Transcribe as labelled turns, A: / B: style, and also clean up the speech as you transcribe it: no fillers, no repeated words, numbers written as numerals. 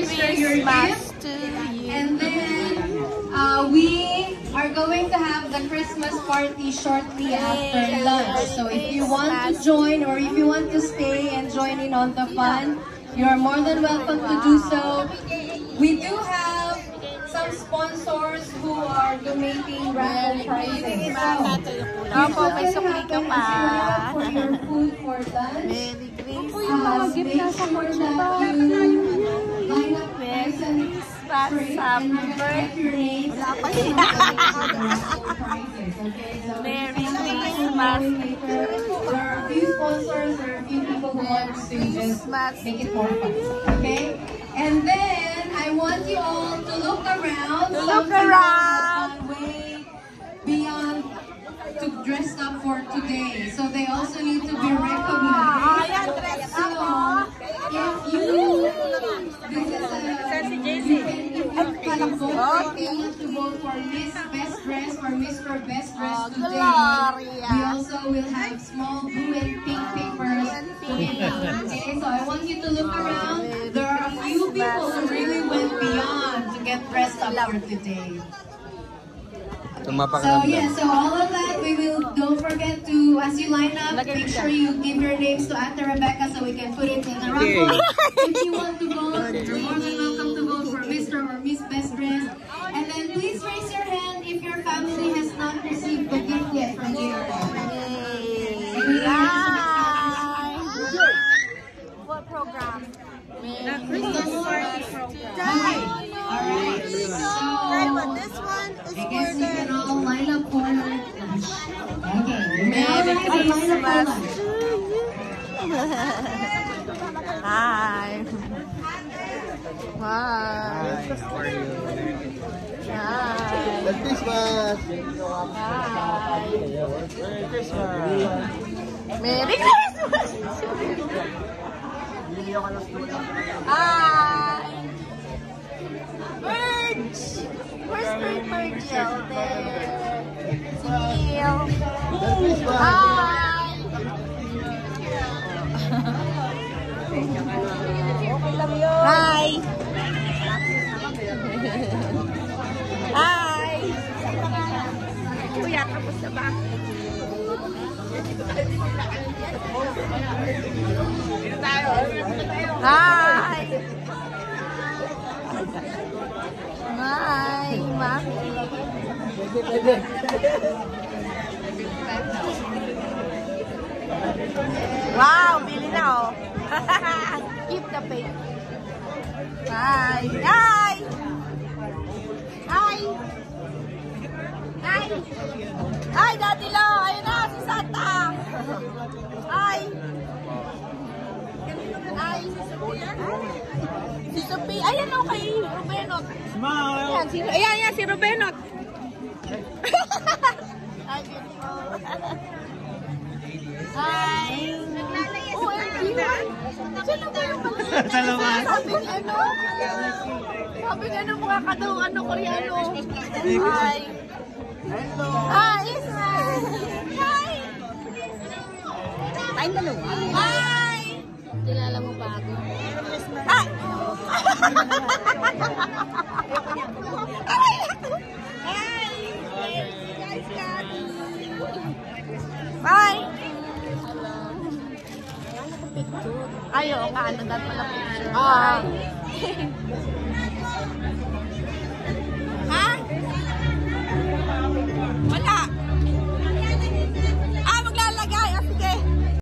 A: register your gift. And then we are going to have the Christmas party shortly after lunch. So if you want to join or if you want to stay and join in on the fun, you are more than welcome to do so. We do have some sponsors who are donating raffle prizes. So,
B: may sukli ka pa.
A: For your food for lunch.
B: Merry Christmas.
A: Make sure that you line up nice and straight and write your names.
B: Merry Christmas.
A: There are a few sponsors, there are a few people who want to just make it more fun. Okay? And then I want you all to look around. Way beyond to dress up for today. So they also need to be recognized. So if you vote for Miss Best Dress or Mr. Best Dress today, we also will have small blue and pink papers today. Okay, so I want you to look around. There are a few people who really went beyond to get dressed up for today. So yeah, so all of that we will, don't forget to, as you line up, make sure you give your names to Ate Rebecca so we can put it in the raffle. If you want to vote, you're more than welcome to vote for Mr. or Miss Best Dress. And then please raise your hand if your family has not received the gift yet from JRL.
B: What program?
A: Christmas party program. Alright, so
B: this one is
A: I guess you can all line up for lunch. Okay, Merry Christmas.
B: Hi. Hi.
C: How are you?
B: Hi.
C: Merry Christmas!
B: Hi.
C: Merry Christmas!
B: Merry Christmas! Hi. Birds! Where's Bird Virgil? There. Seal. Hi! Hi! Hi! Kuya, tapos na ba? Hi! Hi, Mami. Wow, bili na oh. Keep the faith. Hi. Hi. Hi. Hi. Hi, Daddy Lo. Ayun na, si Santa. Hi. Hi, si Sophia. Si Sophia. Ayan o, kay Rubenot. Ayan, si Rubenot. Hi, beautiful. Hi. OMG. Sino ba yung
C: Salamat.
A: Sabi nga ano, mukha ka daw, Koreano.
C: Hi.
A: Hello. Hi, Ismael. Hi.
B: Tayong dalawa.
A: Hi.
B: Kilala mo ba ako?
A: Hi. Hi. Ayaw, kaano dahil pala picture.